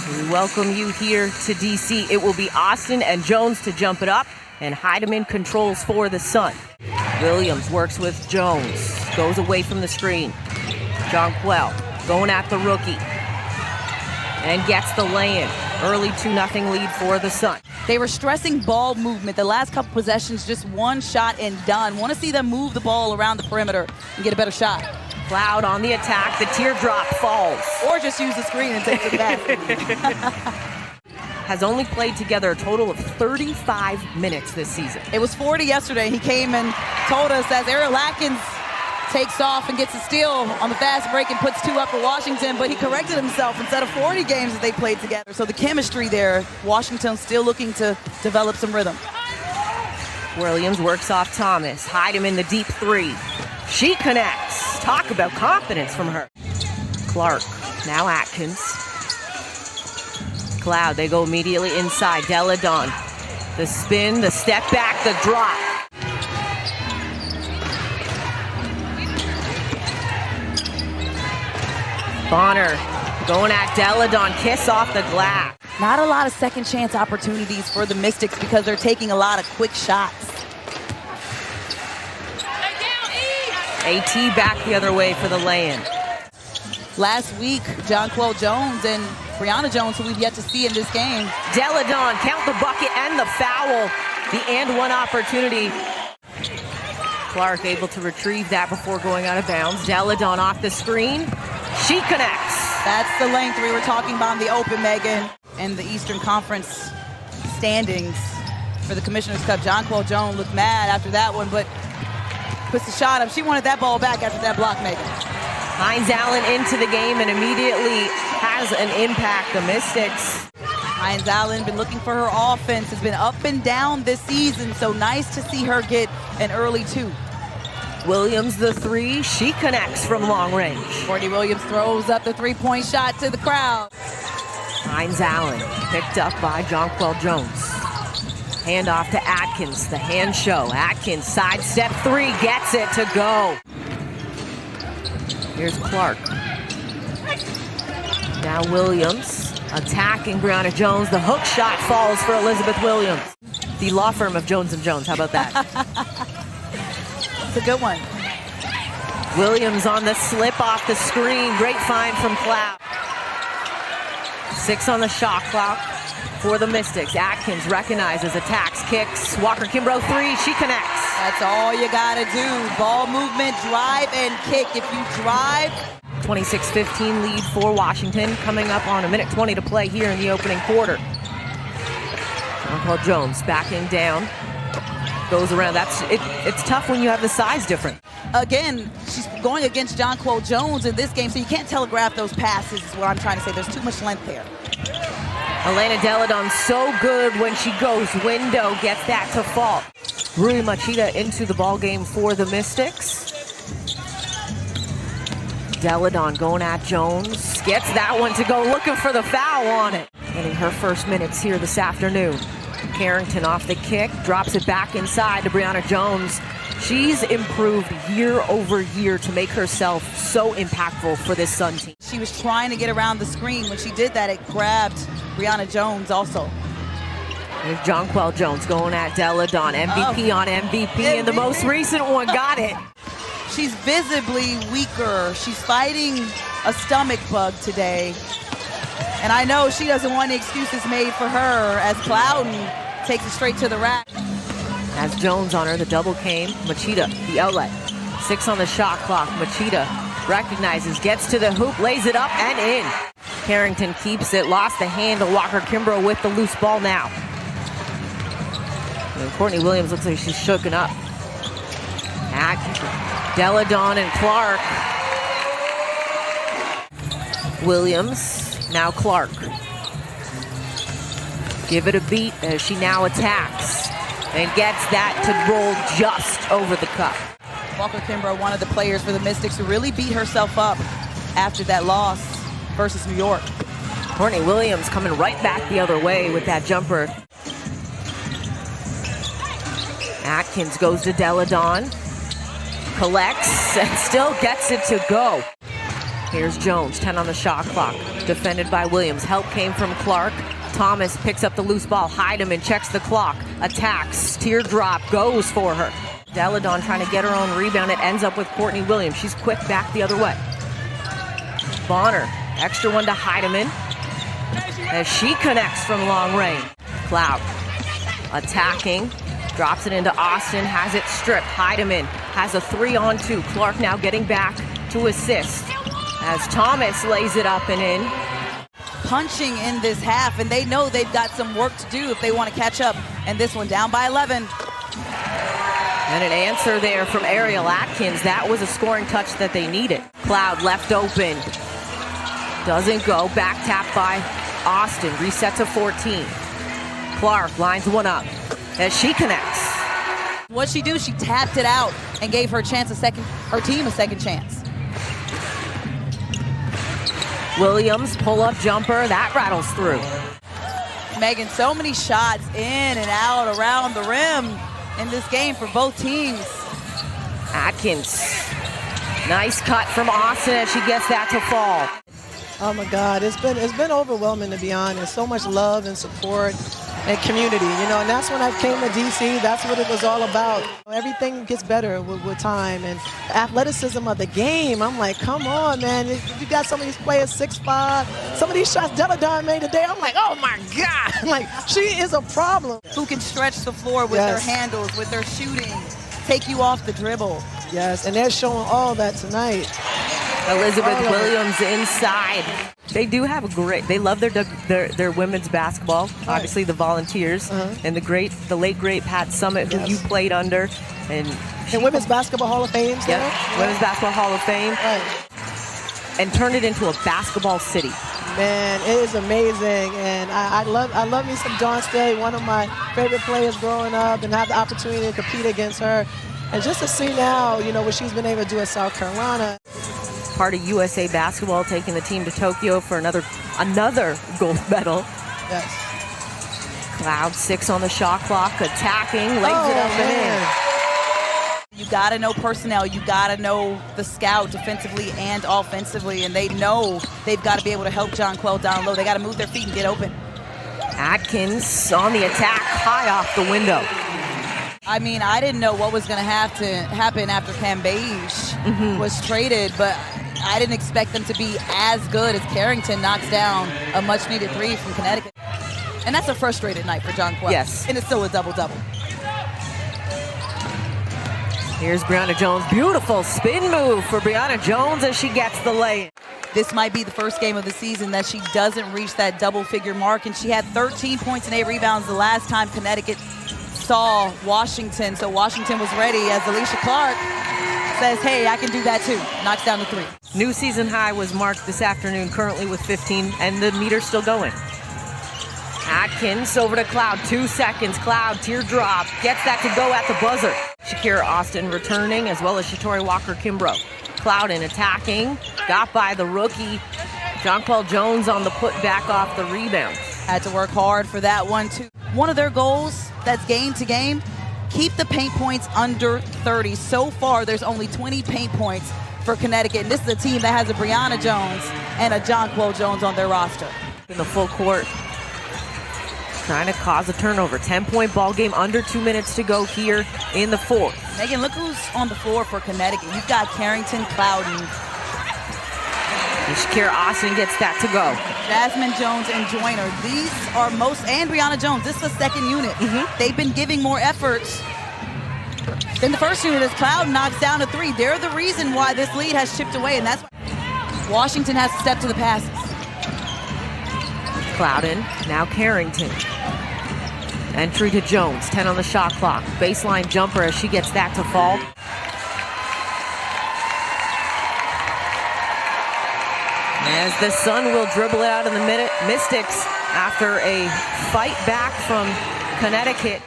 We welcome you here to DC. It will be Austin and Jones to jump it up, and Heidemann controls for the Sun. Williams works with Jones, goes away from the screen. Jonquel going at the rookie and gets the lay-in. Early 2-0 lead for the Sun. They were stressing ball movement. The last couple possessions, just one shot and done. Want to see them move the ball around the perimeter and get a better shot. Cloud on the attack, the teardrop falls. Or just use the screen and take it to the basket. Has only played together a total of 35 minutes this season. It was 40 yesterday. He came and told us as Eric Atkins takes off and gets a steal on the fast break and puts 2 up for Washington, but he corrected himself instead of 40 games that they played together. So the chemistry there, Washington still looking to develop some rhythm. Williams works off Thomas. Heidemann the deep 3. She connects. Talk about confidence from her. Clark, now Atkins. Cloud, they go immediately inside. Deladon, the spin, the step back, the drop. Bonner going at Deladon, kiss off the glass. Not a lot of second chance opportunities for the Mystics because they're taking a lot of quick shots. AT back the other way for the lay-in. Last week, Jonquel Jones and Brianna Jones, who we've yet to see in this game. Deladon, count the bucket and the foul. The and one opportunity. Clark able to retrieve that before going out of bounds. Deladon off the screen. She connects. That's the length we were talking about in the open, Megan, and the Eastern Conference standings for the Commissioner's Cup. Jonquel Jones looked mad after that one, but puts the shot up. She wanted that ball back after that block, Megan. Hines Allen into the game and immediately has an impact. The Mystics. Hines Allen been looking for her offense. Has been up and down this season, so nice to see her get an early 2. Williams the 3. She connects from long range. Courtney Williams throws up the 3-point shot to the crowd. Hines Allen picked up by Jonquel Jones. Hand off to Atkins, the hand show. Atkins, sidestep 3, gets it to go. Here's Clark. Now Williams attacking Brianna Jones. The hook shot falls for Elizabeth Williams. The law firm of Jones & Jones, how about that? It's a good one. Williams on the slip off the screen. Great find from Cloud. 6 on the shot clock for the Mystics. Atkins recognizes, attacks, kicks. Walker Kimbrough 3, she connects. That's all you gotta do. Ball movement, drive, and kick. If you drive. 26-15 lead for Washington, coming up on 1:20 to play here in the opening quarter. Jonquel Jones backing down. Goes around. It's tough when you have the size difference. Again, she's going against Jonquel Jones in this game, so you can't telegraph those passes is what I'm trying to say. There's too much length there. Elena Deladon so good when she goes window, gets that to fall. Rui Machida into the ball game for the Mystics. Deladon going at Jones, gets that one to go, looking for the foul on it. Getting her first minutes here this afternoon. Carrington off the kick, drops it back inside to Brianna Jones. She's improved year over year to make herself so impactful for this Sun team. She was trying to get around the screen. When she did that, it grabbed Brianna Jones also. There's Jonquel Jones going at Deladon. MVP on MVP, and the most recent one got it. She's visibly weaker. She's fighting a stomach bug today. And I know she doesn't want any excuses made for her as Clouden takes it straight to the rack. Has Jones on her, the double came. Machida, the outlet. 6 on the shot clock. Machida recognizes, gets to the hoop, lays it up and in. Carrington keeps it, lost the handle. Walker Kimbrough with the loose ball now. And Courtney Williams looks like she's shooken up. Deladon and Clark. Williams, now Clark. Give it a beat as she now attacks and gets that to roll just over the cup. Walker Kimbrough, one of the players for the Mystics who really beat herself up after that loss versus New York. Courtney Williams coming right back the other way with that jumper. Atkins goes to Deladon, collects and still gets it to go. Here's Jones, 10 on the shot clock. Defended by Williams. Help came from Clark. Thomas picks up the loose ball. Heidemann checks the clock. Attacks. Teardrop goes for her. Deladon trying to get her own rebound. It ends up with Courtney Williams. She's quick back the other way. Bonner, extra one to Heidemann as she connects from long range. Cloud attacking. Drops it into Austin. Has it stripped. Heidemann has a 3-on-2. Clark now getting back to assist as Thomas lays it up and in. Punching in this half, and they know they've got some work to do if they want to catch up. And this one down by 11. And an answer there from Ariel Atkins. That was a scoring touch that they needed. Cloud left open. Doesn't go. Back tap by Austin. Reset to 14. Clark lines one up as she connects. What'd she do? She tapped it out and gave her team a second chance. Williams, pull-up jumper, that rattles through. Megan, so many shots in and out around the rim in this game for both teams. Atkins, nice cut from Austin as she gets that to fall. Oh my God, it's been overwhelming, to be honest. So much love and support and community, and that's when I came to DC. That's what it was all about. Everything gets better with time, and the athleticism of the game. I'm like, come on, man. You got some of these players 6'5". Some of these shots Deladon made today, I'm like, oh my God. Like, she is a problem. Who can stretch the floor with their handles, with their shooting, take you off the dribble. Yes, and they're showing all that tonight. Elizabeth Williams inside. They do have they love their women's basketball. Right. Obviously the Volunteers and the late great Pat Summitt, who you played under, and Women's Basketball Hall of Fame. Women's Basketball Hall of Fame, and turned it into a basketball city. Man, it is amazing, and I love me some Dawn Staley, one of my favorite players growing up, and have the opportunity to compete against her, and just to see now, what she's been able to do at South Carolina. Part of USA Basketball taking the team to Tokyo for another gold medal. Yes. Cloud 6 on the shot clock, attacking, legs it up and in. You got to know personnel. You got to know the scout defensively and offensively, and they know they've got to be able to help Jonquel down low. They got to move their feet and get open. Atkins on the attack, high off the window. I mean, I didn't know what was going to have to happen after Cam Beige was traded, but I didn't expect them to be as good as Carrington knocks down a much-needed 3 from Connecticut. And that's a frustrated night for Jonquel. Yes. And it's still a double-double. Here's Brianna Jones. Beautiful spin move for Brianna Jones as she gets the lay. This might be the first game of the season that she doesn't reach that double-figure mark, and she had 13 points and 8 rebounds the last time Connecticut saw Washington. So Washington was ready as Alicia Clark says, hey, I can do that too. Knocks down the 3. New season high was marked this afternoon, currently with 15, and the meter's still going. Atkins over to Cloud, 2 seconds. Cloud, teardrop, gets that to go at the buzzer. Shakira Austin returning, as well as Shatori Walker-Kimbrough. Cloud in attacking, got by the rookie. Jonquel Jones on the putback off the rebound. Had to work hard for that one too. One of their goals, that's game to game, keep the paint points under 30. So far, there's only 20 paint points for Connecticut. And this is a team that has a Brianna Jones and a Jonquel Jones on their roster. In the full court, trying to cause a turnover. 10-point ball game, under 2 minutes to go here in the 4th. Megan, look who's on the floor for Connecticut. You've got Carrington, Clouden. Shakira Austin gets that to go. Jasmine Jones and Joyner. These are and Brianna Jones. This is the second unit. They've been giving more efforts than the first unit as Cloud knocks down a 3. They're the reason why this lead has chipped away, and that's why Washington has to step to the passes. Clouden, now Carrington. Entry to Jones, 10 on the shot clock. Baseline jumper as she gets that to fall. As the Sun will dribble it out in the Mystics after a fight back from Connecticut.